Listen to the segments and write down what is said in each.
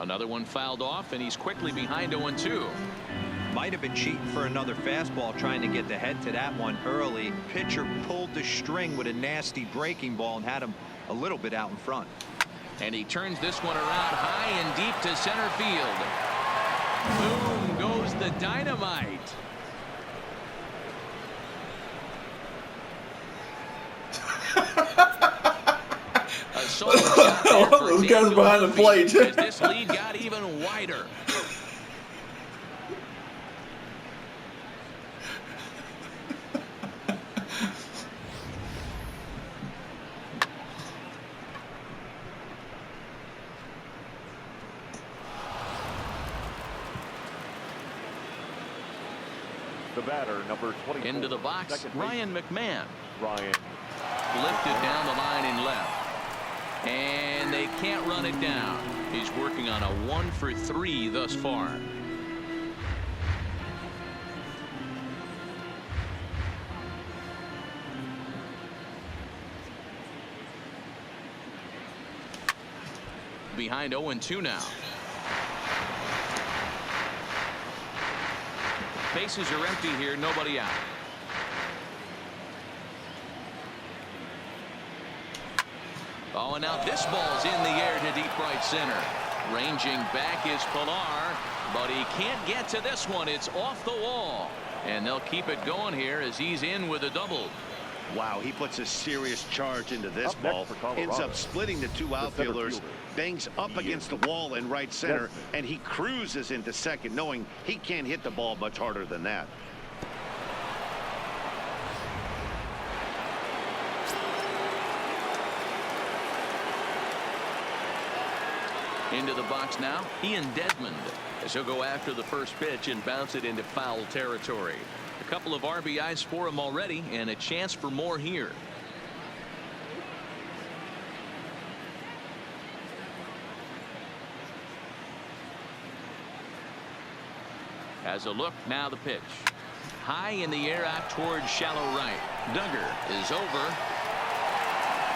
Another one fouled off, and he's quickly behind 0-2. Might have been cheating for another fastball, trying to get the head to that one early. Pitcher pulled the string with a nasty breaking ball and had him a little bit out in front. And he turns this one around high and deep to center field. Boom goes the dynamite. Those guys behind the plate. As this lead got even wider. The batter, number 24. Into the box, Ryan McMahon. Ryan. Lifted down the line in left. And they can't run it down. He's working on a 1-for-3 thus far. Behind 0-2 now. Bases are empty here, nobody out. Oh, and now this ball's in the air to deep right center. Ranging back is Pilar, but he can't get to this one. It's off the wall. And they'll keep it going here as he's in with a double. Wow, he puts a serious charge into this ball. Ends up splitting the two outfielders, bangs up against the wall in right center, and he cruises into second, knowing he can't hit the ball much harder than that. Into the box now, Ian Desmond, as he'll go after the first pitch and bounce it into foul territory. A couple of RBIs for him already, and a chance for more here. As a look, now the pitch. High in the air out towards shallow right. Duggar is over.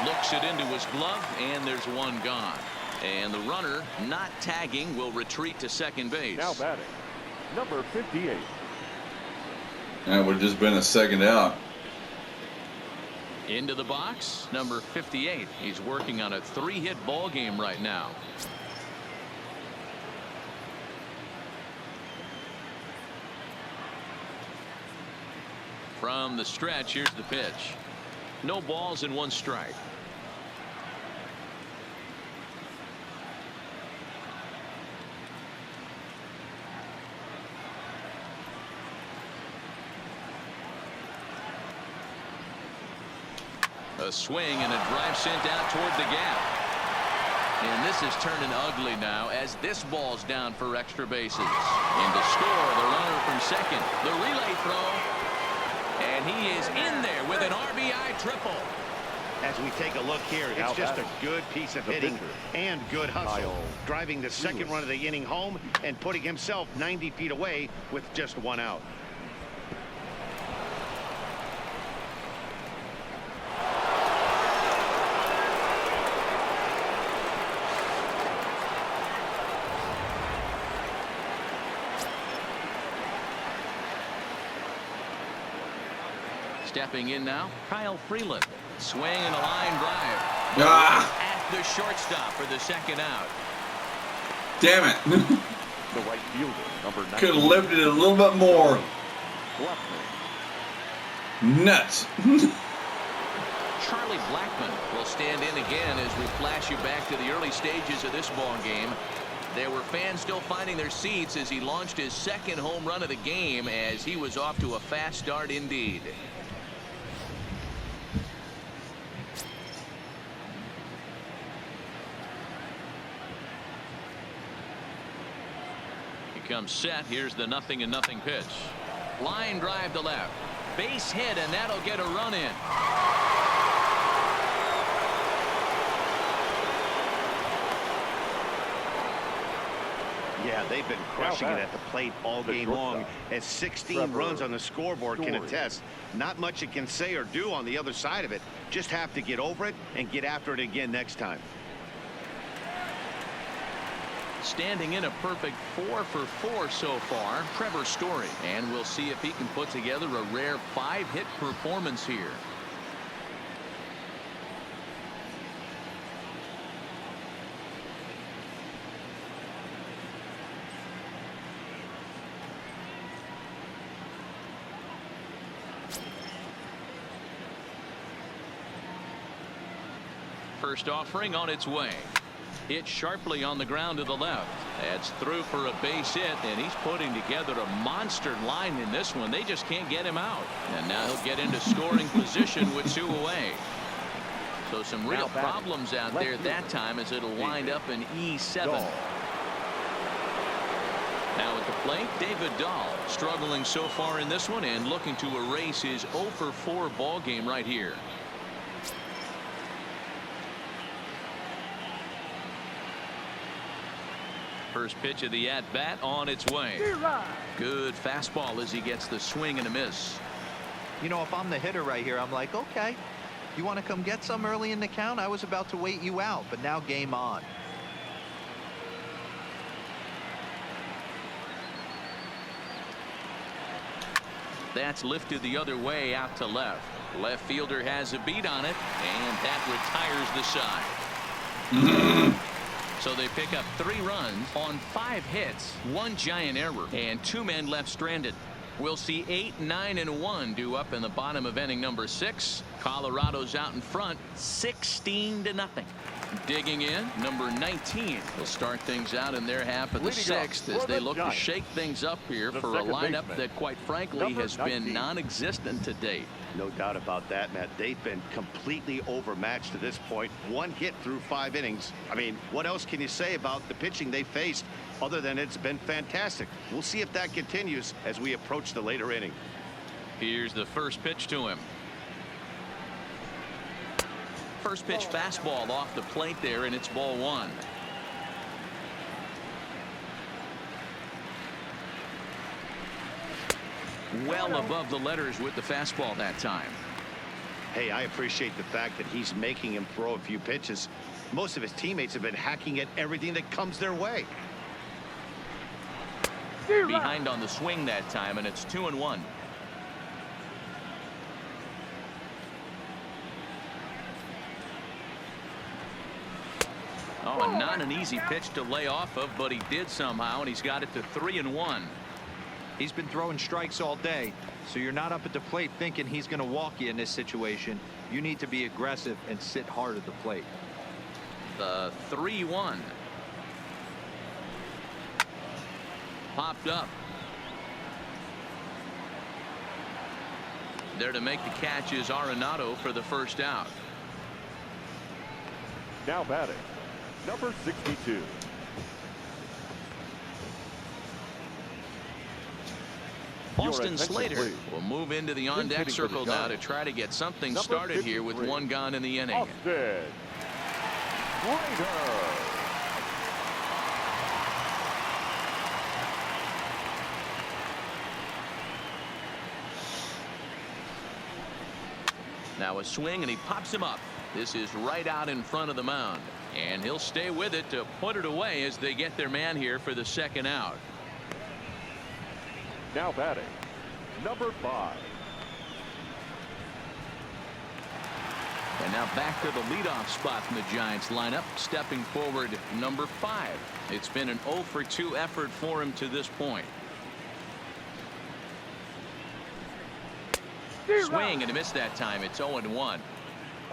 Looks it into his glove, and there's one gone. And the runner, not tagging, will retreat to second base. Now batting, number 58. That would have just been a second out. Into the box, number 58. He's working on a 3-hit ball game right now. From the stretch, here's the pitch. No balls and 1 strike. A swing and a drive sent out toward the gap. And this is turning ugly now as this ball's down for extra bases. And to score, the runner from second. The relay throw. And he is in there with an RBI triple. As we take a look here, it's just a good piece of hitting and good hustle. Driving the second run of the inning home and putting himself 90 feet away with just 1 out. Stepping in now, Kyle Freeland. Swing and a line drive. At the shortstop for the second out. Damn it. The right fielder, number 9. Could have lifted it a little bit more. Nuts. Charlie Blackmon will stand in again as we flash you back to the early stages of this ball game. There were fans still finding their seats as he launched his second home run of the game, as he was off to a fast start indeed. Comes set. Here's the 0-0 pitch. Line drive to left. Base hit, and that'll get a run in. Yeah, they've been crushing it at the plate all game long, as 16 runs on the scoreboard can attest. Not much it can say or do on the other side of it. Just have to get over it and get after it again next time. Standing in a perfect 4 for 4 so far, Trevor Story. And we'll see if he can put together a rare 5-hit performance here. First offering on its way. Hit sharply on the ground to the left. That's through for a base hit, and he's putting together a monster line in this one. They just can't get him out. And now he'll get into scoring position with 2 away. So some real problems out there at that time, as it'll wind up in E7. Now at the plate, David Dahl struggling so far in this one and looking to erase his 0 for 4 ball game right here. First pitch of the at-bat on its way. Good fastball as he gets the swing and a miss. You know, if I'm the hitter right here, I'm like, okay, you want to come get some early in the count? I was about to wait you out, but now game on. That's lifted the other way out to left. Left fielder has a beat on it, and that retires the side. So they pick up 3 runs on 5 hits, 1 giant error, and 2 men left stranded. We'll see 8, 9, and 1 due up in the bottom of inning number 6. Colorado's out in front, 16-0. Digging in, number 19 will start things out in their half of the 6th as they look to shake things up here for a lineup that, quite frankly, has been non-existent to date. No doubt about that, Matt. They've been completely overmatched to this point. 1 hit through 5 innings. I mean, what else can you say about the pitching they faced other than it's been fantastic? We'll see if that continues as we approach the later inning. Here's the first pitch to him. First pitch fastball off the plate there, and it's ball 1. Well above the letters with the fastball that time. Hey, I appreciate the fact that he's making him throw a few pitches. Most of his teammates have been hacking at everything that comes their way. Behind on the swing that time, and it's 2-1. Oh, and not an easy pitch to lay off of, but he did somehow, and he's got it to 3-1. He's been throwing strikes all day, so you're not up at the plate thinking he's going to walk you in this situation. You need to be aggressive and sit hard at the plate. The 3-1. Popped up. There to make the catch is Arenado for the first out. Now batting, number 62. Austin Slater will move into the on-deck circle now to try to get something started here with 1 gone in the inning. Austin Slater. Now a swing, and he pops him up. This is right out in front of the mound, and he'll stay with it to put it away as they get their man here for the second out. Now batting, number 5. And now back to the leadoff spot in the Giants lineup. Stepping forward, number 5. It's been an 0 for 2 effort for him to this point. Swing and a miss that time. It's 0-1.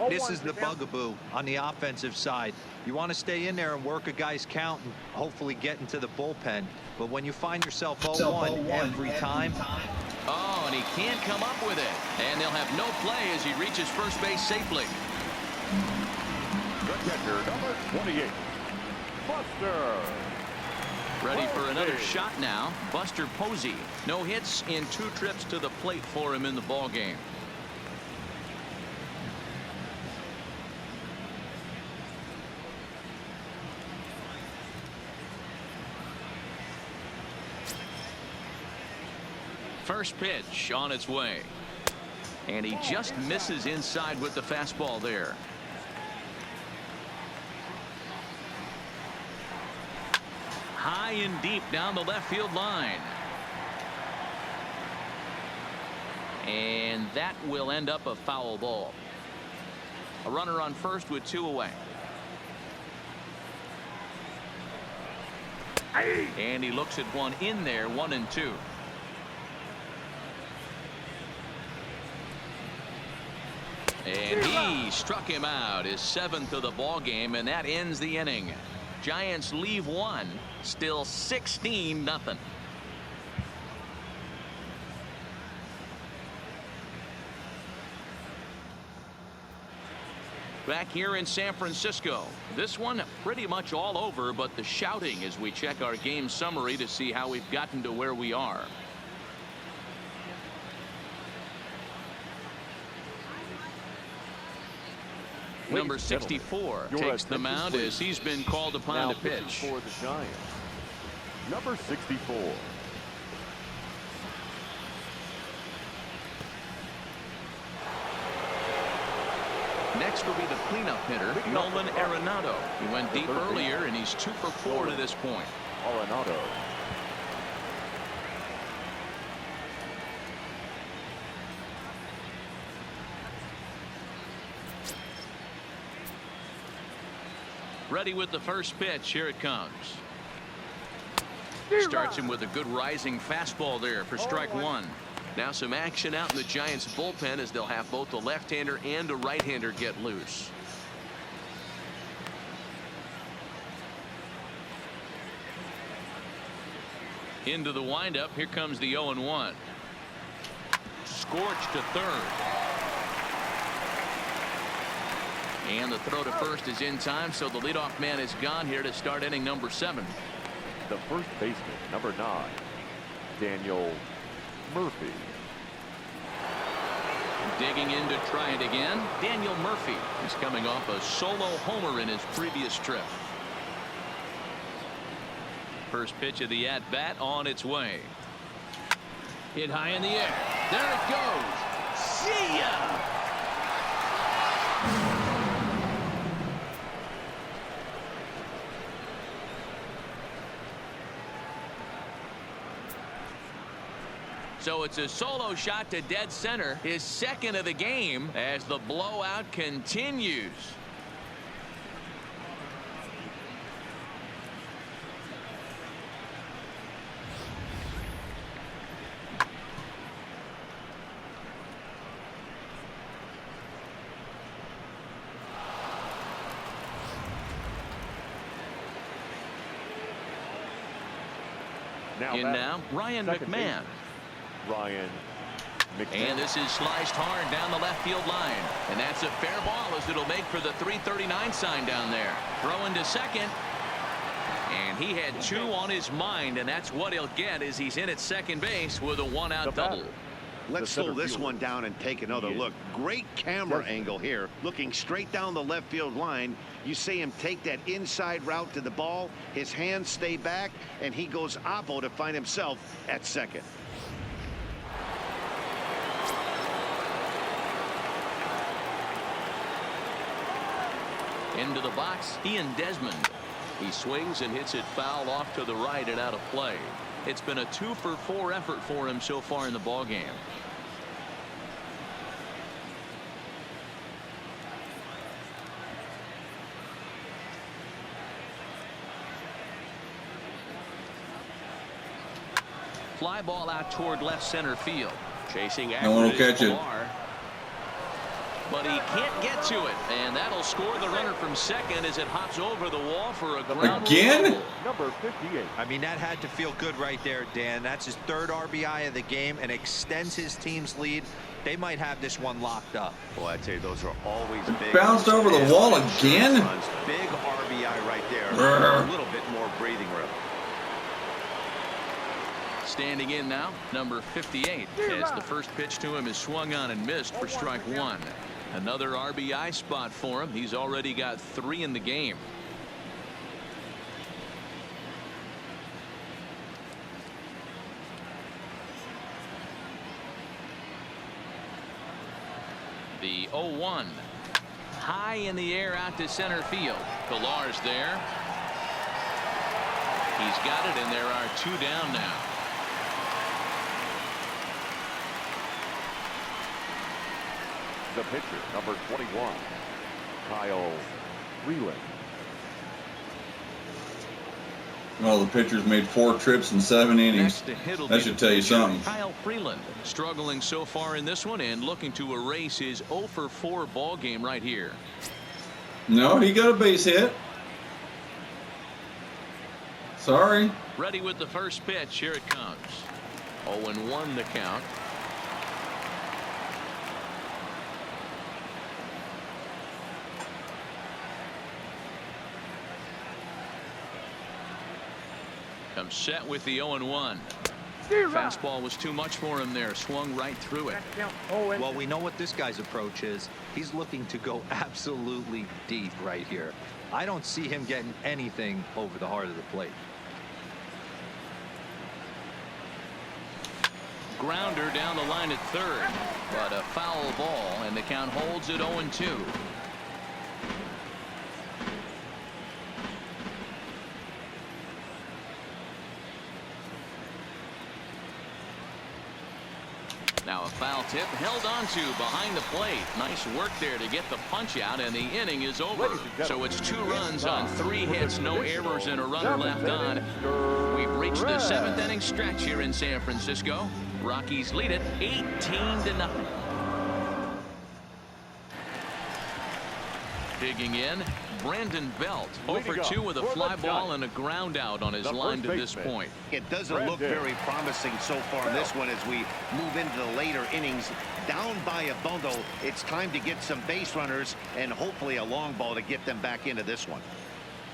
This is the bugaboo on the offensive side. You want to stay in there and work a guy's count and hopefully get into the bullpen. But when you find yourself 0-1 every time. Oh, and he can't come up with it. And they'll have no play as he reaches first base safely. The catcher, number 28, Buster. Ready for another shot now. Buster Posey. No hits in 2 trips to the plate for him in the ball game. First pitch on its way, and he just misses inside with the fastball there. High and deep down the left field line. And that will end up a foul ball. A runner on first with 2 away. And he looks at one in there, 1-2. And he struck him out, his 7th of the ball game, and that ends the inning. Giants leave one, still 16-0. Back here in San Francisco, this one pretty much all over, but the shouting as we check our game summary to see how we've gotten to where we are. Number 64 takes the mound as he's been called upon to pitch. For the Giants, number 64. Next will be the cleanup hitter, Nolan Arenado. He went deep earlier, and he's 2 for 4 to this point. Arenado. Ready with the first pitch. Here it comes. Starts him with a good rising fastball there for strike 1. Now some action out in the Giants bullpen as they'll have both a left-hander and a right-hander get loose. Into the windup. Here comes the 0-1. Scorched to third. And the throw to first is in time, so the leadoff man is gone here to start inning number 7. The first baseman, number 9, Daniel Murphy. Digging in to try it again, Daniel Murphy. He's coming off a solo homer in his previous trip. First pitch of the at-bat on its way. Hit high in the air. There it goes. See ya! So it's a solo shot to dead center, his 2nd of the game, as the blowout continues. Now Ryan McMahon. Ryan McMahon. And this is sliced hard down the left field line. And that's a fair ball as it'll make for the 339 sign down there. Throwing to second. And he had 2 on his mind, and that's what he'll get as he's in at second base with a 1-out double. Let's slow this one down and take another look. Great camera angle here. Looking straight down the left field line. You see him take that inside route to the ball. His hands stay back, and he goes oppo to find himself at second. Into the box, Ian Desmond. He swings and hits it foul off to the right and out of play. It's been a 2 for 4 effort for him so far in the ball game. Fly ball out toward left center field. Chasing after No one will catch it. But he can't get to it, and that'll score the runner from second as it hops over the wall for a ground again. rule. Number 58. I mean, that had to feel good right there, Dan. That's his 3rd RBI of the game and extends his team's lead. They might have this one locked up. Boy, I tell you, those are always big. Bounced over the wall again. Big RBI right there. A little bit more breathing room. Standing in now, number 58, as the first pitch to him is swung on and missed for strike 1. Another RBI spot for him. He's already got 3 in the game. The 0-1. High in the air out to center field. Pilar's there. He's got it, and there are 2 down now. The pitcher, number 21, Kyle Freeland. Well, the pitcher's made 4 trips in 7 innings. That should tell you something. Kyle Freeland struggling so far in this one and looking to erase his 0 for 4 ball game right here. No, he got a base hit. Sorry. Ready with the first pitch. Here it comes. 0-1 the count. Comes set with the 0-1. Fastball was too much for him there. Swung right through it. Well, we know what this guy's approach is. He's looking to go absolutely deep right here. I don't see him getting anything over the heart of the plate. Grounder down the line at third, but a foul ball, and the count holds at 0-2. Now a foul tip held onto behind the plate. Nice work there to get the punch out, and the inning is over. So it's 2 runs on 3 hits, no errors, and a runner left on. We've reached the 7th inning stretch here in San Francisco. Rockies lead it 18-0. Digging in, Brandon Belt 0 for 2 with a fly ball and a ground out on his line to this point. It doesn't look very promising so far in this one as we move into the later innings. Down by a bundle, it's time to get some base runners and hopefully a long ball to get them back into this one.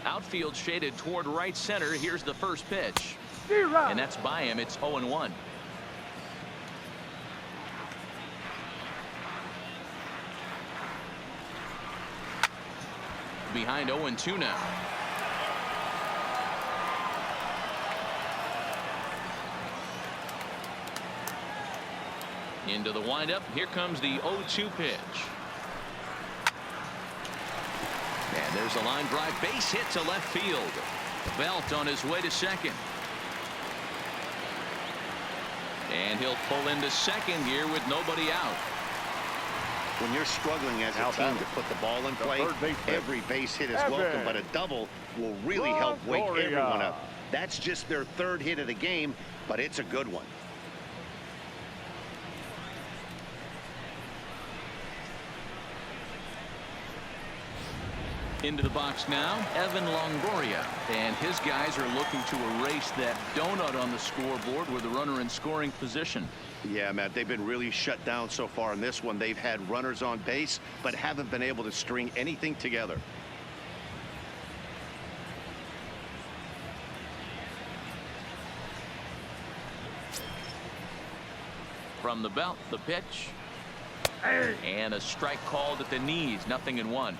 Outfield shaded toward right center. Here's the first pitch, and that's by him. It's 0-1. Behind 0-2 now. Into the windup. Here comes the 0-2 pitch. And there's a line drive, base hit to left field. Belt on his way to second. And he'll pull into second here with nobody out. When you're struggling as a team to put the ball in play, every base hit is welcome, but a double will really help wake everyone up. That's just their 3rd hit of the game, but it's a good one. Into the box now, Evan Longoria, and his guys are looking to erase that donut on the scoreboard with a runner in scoring position. Yeah, Matt, they've been really shut down so far in this one. They've had runners on base, but haven't been able to string anything together. From the belt, the pitch, and a strike called at the knees. 0-1.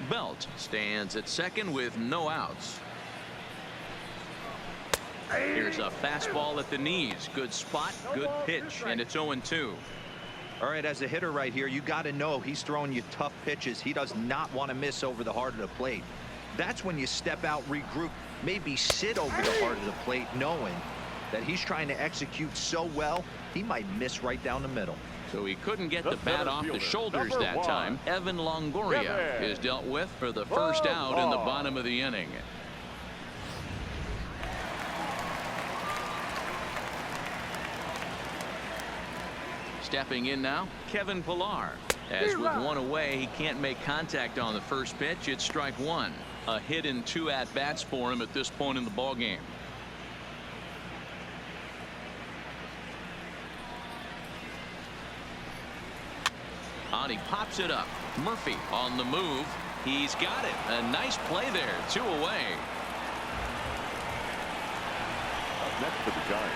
Belt stands at second with no outs. Here's a fastball at the knees. Good spot, good pitch, and it's 0-2. All right, as a hitter right here, you got to know he's throwing you tough pitches. He does not want to miss over the heart of the plate. That's when you step out, regroup, maybe sit over the heart of the plate, knowing that he's trying to execute so well, he might miss right down the middle. So he couldn't get the bat off the shoulders that time. Evan Longoria is dealt with for the first out in the bottom of the inning. Stepping in now, Kevin Pillar. As with 1 away, he can't make contact on the first pitch. It's strike 1. A hit in 2 at-bats for him at this point in the ballgame. On, he pops it up. Murphy on the move. He's got it. A nice play there. 2 away. Up next for the Giants,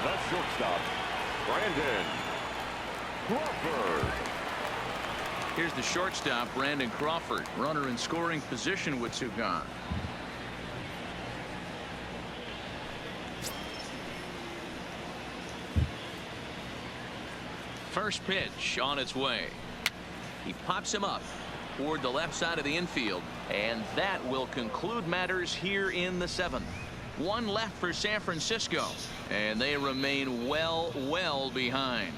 the shortstop, Brandon Crawford. Here's the shortstop, Brandon Crawford. Runner in scoring position with 2 gone. First pitch on its way. He pops him up. toward the left side of the infield. And that will conclude matters here in the 7th. One left for San Francisco, and they remain well behind.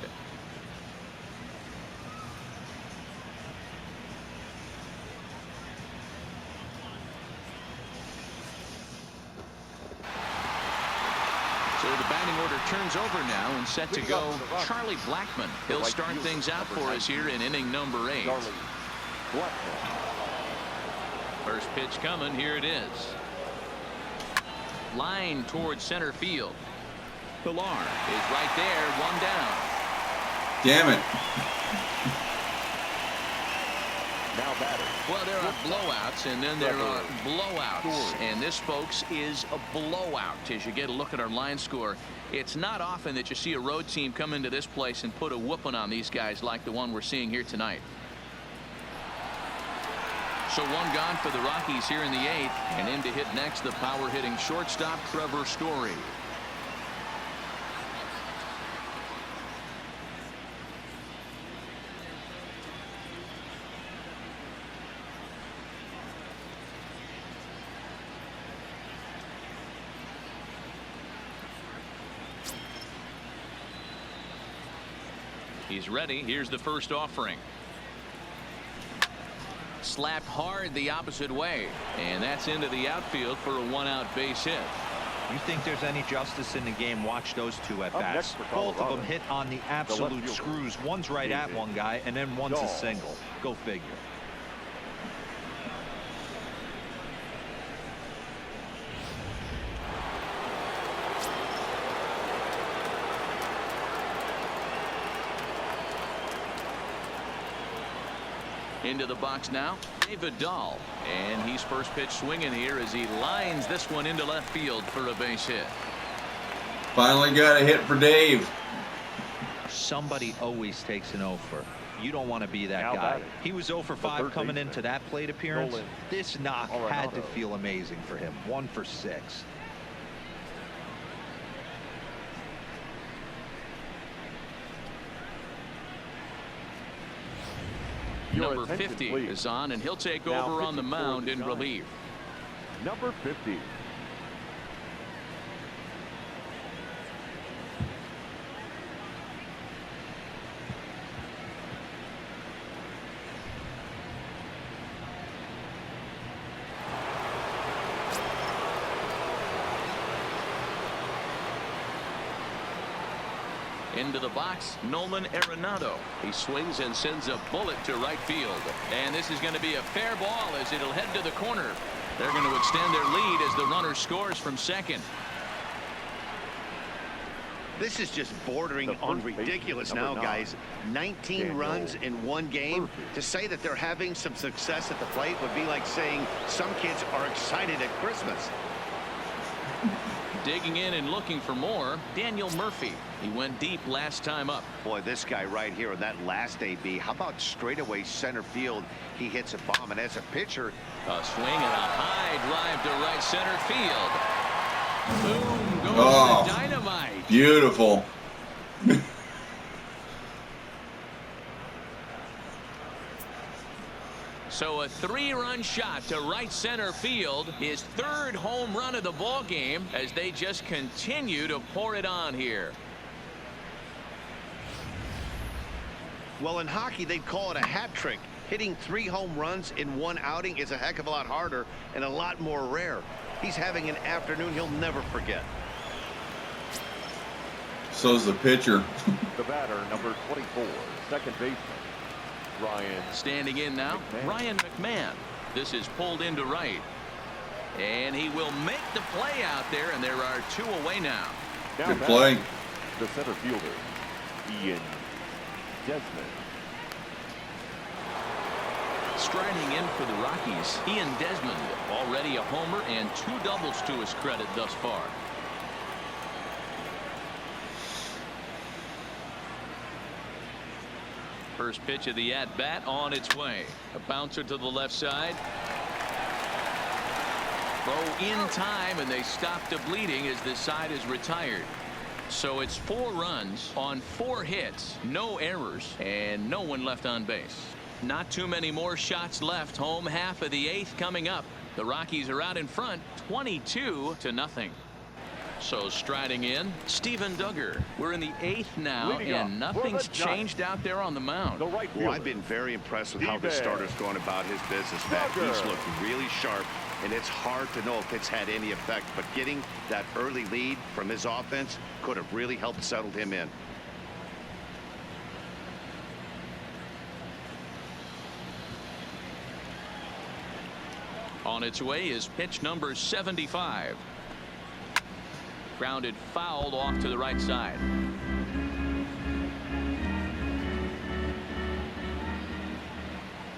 So the batting order turns over now and set to go Charlie Blackmon. He'll start things out for us here in inning number 8. First pitch coming. Here it is. Line towards center field. Pilar is right there. One down. Damn it. Now batter. Well, there are blowouts, and then there are blowouts. And this, folks, is a blowout. As you get a look at our line score, it's not often that you see a road team come into this place and put a whooping on these guys like the one we're seeing here tonight. So one gone for the Rockies here in the 8th, and in to hit next, the power-hitting shortstop, Trevor Story. He's ready. Here's the first offering. Slapped hard the opposite way, and that's into the outfield for a one-out base hit. You think there's any justice in the game? Watch those two at bats. Both of them hit on the absolute screws. One's right at one guy, and then one's a single. Go figure. Into the box now, David Dahl, and he's first pitch swinging here as he lines this one into left field for a base hit. Finally got a hit for Dave. Somebody always takes an 0 for. You don't want to be that guy. He was 0 for 5 coming into that plate appearance. This knock had to feel amazing for him. 1 for 6. Number 50 is on, and he'll take over on the mound in relief. Number 50. Into the box, Nolan Arenado. He swings and sends a bullet to right field. And this is going to be a fair ball as it'll head to the corner. They're going to extend their lead as the runner scores from second. This is just bordering on ridiculous now, guys. 19 runs in one game. To say that they're having some success at the plate would be like saying some kids are excited at Christmas. Digging in and looking for more, Daniel Murphy. He went deep last time up. Boy, this guy right here in that last AB. How about straightaway center field? He hits a bomb, and as a pitcher, a swing and a high drive to right center field. Boom goes the dynamite. Beautiful. So a 3-run shot to right center field, his 3rd home run of the ball game, as they just continue to pour it on here. Well, in hockey, they'd call it a hat trick. Hitting 3 home runs in one outing is a heck of a lot harder and a lot more rare. He's having an afternoon he'll never forget. So's the pitcher. The batter, number 24, second baseman, Ryan. Standing in now, Ryan McMahon. This is pulled into right. And he will make the play out there, and there are 2 away now. Good play. The center fielder, Ian Desmond. Striding in for the Rockies, Ian Desmond, already a homer and 2 doubles to his credit thus far. First pitch of the at-bat on its way. A bouncer to the left side. Throw in time, and they stop the bleeding as this side is retired. So it's 4 runs on 4 hits, no errors, and no one left on base. Not too many more shots left. Home half of the 8th coming up. The Rockies are out in front 22-0. So striding in, Steven Duggar. We're in the 8th now, and nothing's changed out there on the mound. Well, I've been very impressed with how this starter's going about his business, Matt. He's looked really sharp, and it's hard to know if it's had any effect, but getting that early lead from his offense could have really helped settle him in. On its way is pitch number 75. Grounded fouled off to the right side.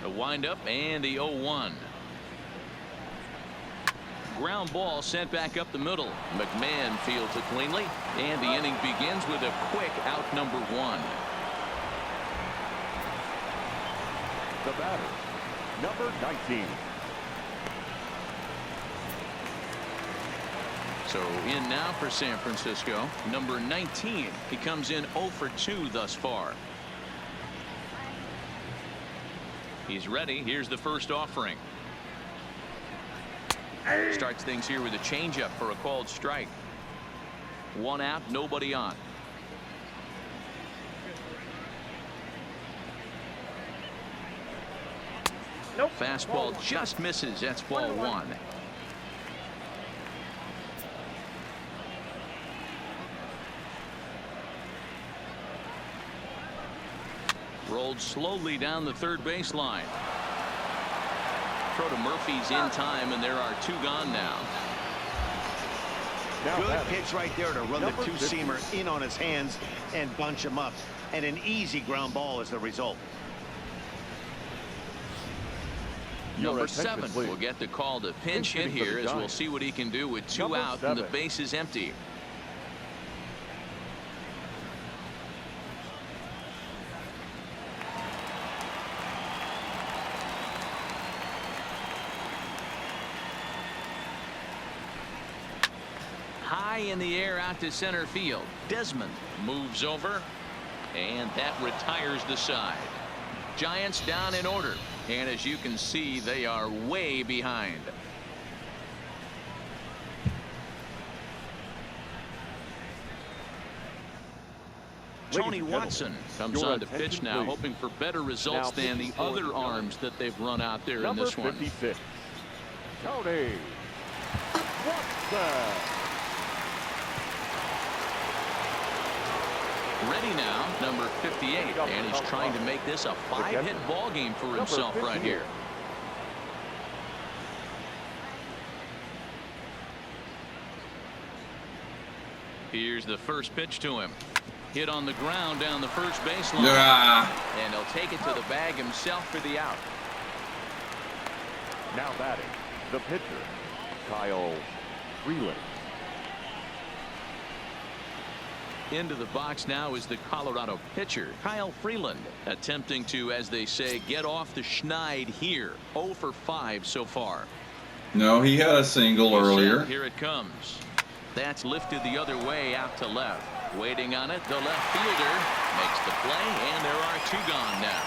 The windup and the 0-1. Ground ball sent back up the middle. McMahon fields it cleanly, and the inning begins with a quick out number 1. The batter, number 19. So in now for San Francisco, number 19. He comes in 0 for 2 thus far. He's ready. Here's the first offering. Starts things here with a changeup for a called strike. 1 out, nobody on. Nope. Fastball just misses. That's ball 1. Rolled slowly down the third baseline. Throw to Murphy's in time, and there are 2 gone now. Good pitch right there to run the two-seamer in on his hands and bunch him up. And an easy ground ball is the result. Number 7 will get the call to pinch hit here, as we'll see what he can do with 2 out and the base is empty. High in the air out to center field. Desmond moves over, and that retires the side. Giants down in order, and as you can see, they are way behind. Tony Watson comes on to pitch now, hoping for better results than the other arms that they've run out there in this one. 56. Tony Watson. Ready now, number 58, and he's trying to make this a 5-hit ball game for himself right here. Here's the first pitch to him. Hit on the ground down the first baseline. And he'll take it to the bag himself for the out. Now batting, the pitcher, Kyle Freeland. Into the box now is the Colorado pitcher, Kyle Freeland, attempting to, as they say, get off the schneid here. 0 for 5 so far. No, he had a single earlier. Here it comes. That's lifted the other way out to left. Waiting on it, the left fielder makes the play, and there are 2 gone now.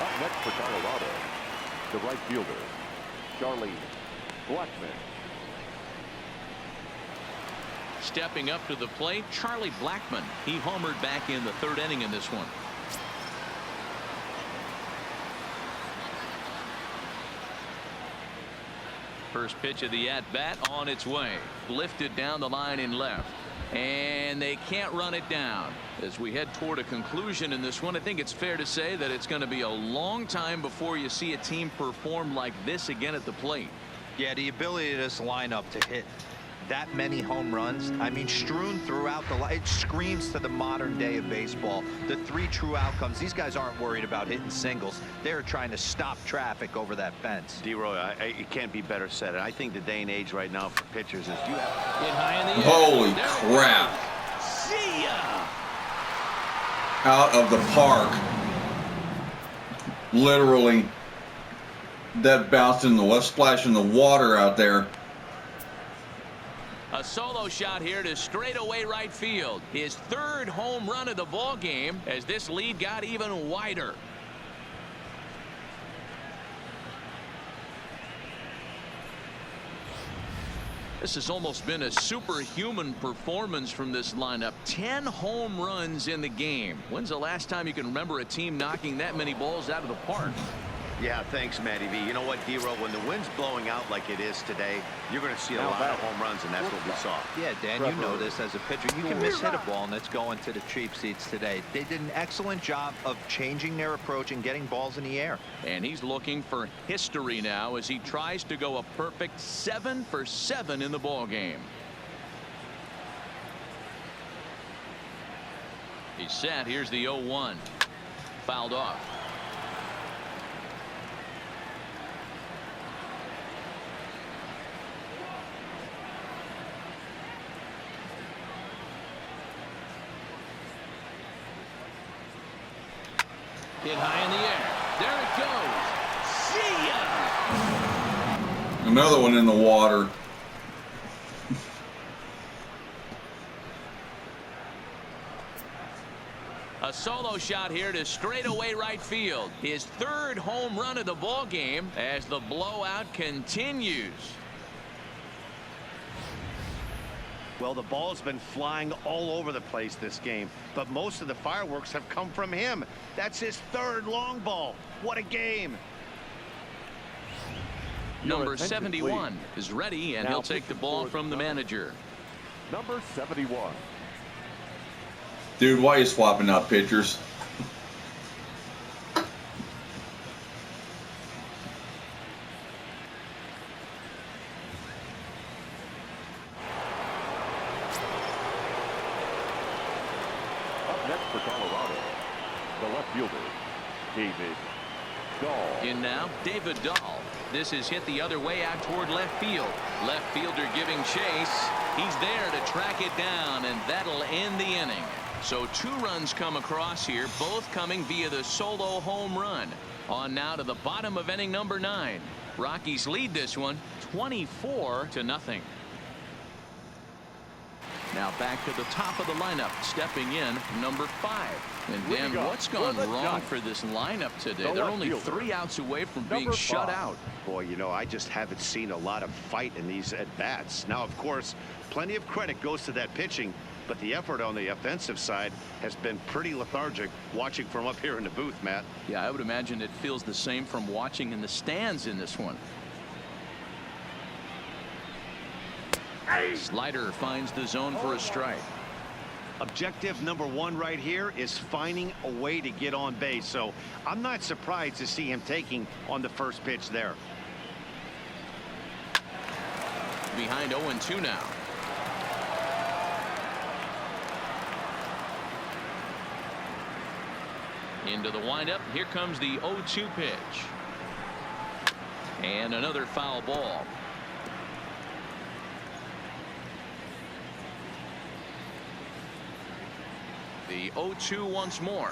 Up next for Colorado, the right fielder, Charlie Blackmon. Stepping up to the plate, Charlie Blackmon. He homered back in the 3rd inning in this one. First pitch of the at-bat on its way. Lifted down the line in left. And they can't run it down. As we head toward a conclusion in this one, I think it's fair to say that it's going to be a long time before you see a team perform like this again at the plate. Yeah, the ability of this lineup to hit that many home runs, I mean, strewn throughout the line, it screams to the modern day of baseball. The 3 true outcomes. These guys aren't worried about hitting singles. They're trying to stop traffic over that fence. D-Roy, it can't be better said. And I think the day and age right now for pitchers is you have Hit high in the air. Holy There crap. See ya. Out of the park. Literally. That bounced in the splash in the water out there. A solo shot here to straightaway right field. His third home run of the ball game as this lead got even wider. This has almost been a superhuman performance from this lineup. 10 home runs in the game. When's the last time you can remember a team knocking that many balls out of the park? Yeah, thanks, Matty V. You know what, D-Row, when the wind's blowing out like it is today, you're going to see a lot of home runs, and that's what we saw. Yeah, Dan, you know this as a pitcher. You can miss-hit a ball, and it's going to the cheap seats today. They did an excellent job of changing their approach and getting balls in the air. And he's looking for history now as he tries to go a perfect 7 for 7 in the ball game. He's set. Here's the 0-1. Fouled off. Hit high in the air. There it goes. See ya. Another one in the water. A solo shot here to straightaway right field. His third home run of the ball game as the blowout continues. Well, the ball's been flying all over the place this game, but most of the fireworks have come from him. That's his third long ball. What a game. Number 71 is ready, and he'll take the ball from the manager. Number 71. Dude, why are you swapping out pitchers? Next for Colorado, the left fielder, David Dahl. In now, David Dahl. This is hit the other way out toward left field. Left fielder giving chase. He's there to track it down, and that'll end the inning. So 2 runs come across here, both coming via the solo home run. On now to the bottom of inning number 9. Rockies lead this one 24-0. Now back to the top of the lineup, stepping in number 5. And Dan, what's gone wrong for this lineup today? They're only 3 outs away from being shut out. Boy, you know, I just haven't seen a lot of fight in these at-bats. Now, of course, plenty of credit goes to that pitching, but the effort on the offensive side has been pretty lethargic watching from up here in the booth, Matt. Yeah, I would imagine it feels the same from watching in the stands in this one. Slider finds the zone for a strike. Objective number 1 right here is finding a way to get on base. So I'm not surprised to see him taking on the first pitch there. Behind 0-2 now. Into the windup. Here comes the 0-2 pitch. And another foul ball. The 0-2 once more.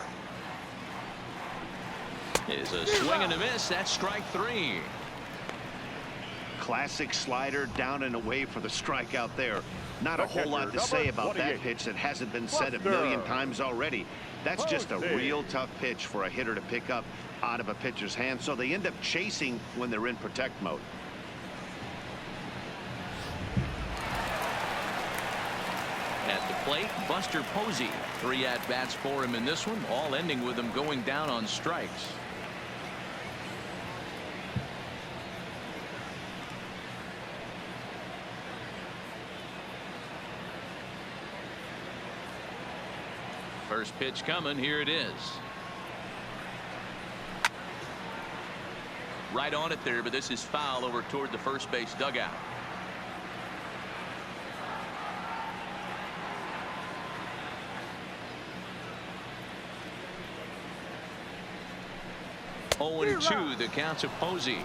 Is a swing and a miss. That's strike 3. Classic slider down and away for the strikeout there. Not a whole lot to say about that pitch that hasn't been said a million times already. That's just a real tough pitch for a hitter to pick up out of a pitcher's hand, so they end up chasing when they're in protect mode. At the plate, Buster Posey. 3 at-bats for him in this one, all ending with him going down on strikes. First pitch coming. Here it is. Right on it there, but this is foul over toward the first base dugout. Oh, 0-2 the count of Posey.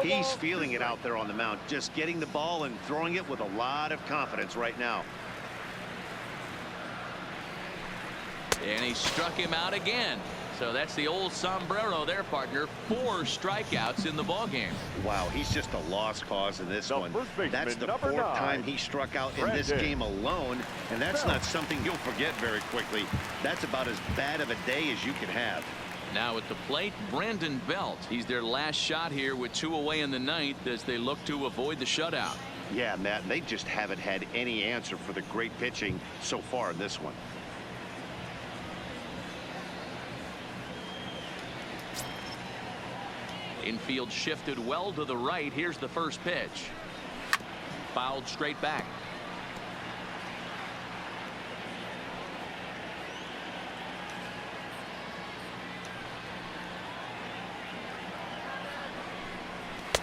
He's feeling it out there on the mound, just getting the ball and throwing it with a lot of confidence right now. And he struck him out again. So that's the old sombrero there, partner. 4 strikeouts in the ballgame. Wow, he's just a lost cause in this one. That's the 4th time he struck out in this game alone, and that's not something you'll forget very quickly. That's about as bad of a day as you can have. Now at the plate, Brandon Belt. He's their last shot here with 2 away in the 9th as they look to avoid the shutout. Yeah, Matt, they just haven't had any answer for the great pitching so far in this one. Infield shifted well to the right. Here's the first pitch. Fouled straight back.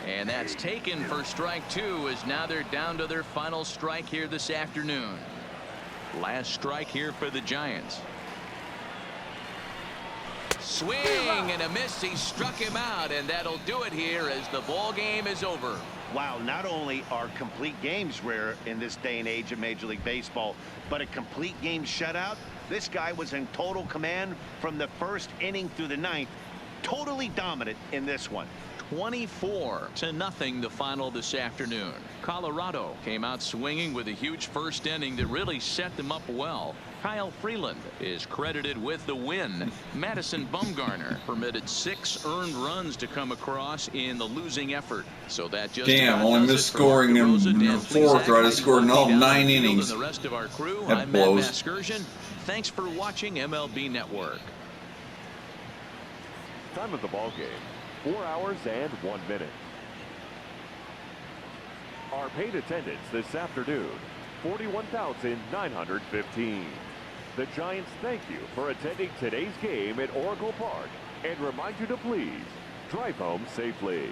And that's taken for strike 2, as now they're down to their final strike here this afternoon. Last strike here for the Giants. Swing and a miss. He struck him out, and that'll do it here as the ball game is over. Wow, not only are complete games rare in this day and age of Major League Baseball, but a complete game shutout. This guy was in total command from the 1st inning through the 9th. Totally dominant in this one. 24-0 the final this afternoon. Colorado came out swinging with a huge first inning that really set them up well. Kyle Freeland is credited with the win. Madison Bumgarner permitted 6 earned runs to come across in the losing effort. So that just only missed scoring in the 4th, right? I scored in all 9 innings. The rest of our crew, That I'm blows. Matt Mascursion. Thanks for watching MLB Network. Time of the ball game, 4 hours and 1 minute. Our paid attendance this afternoon, 41,915. The Giants thank you for attending today's game at Oracle Park and remind you to please drive home safely.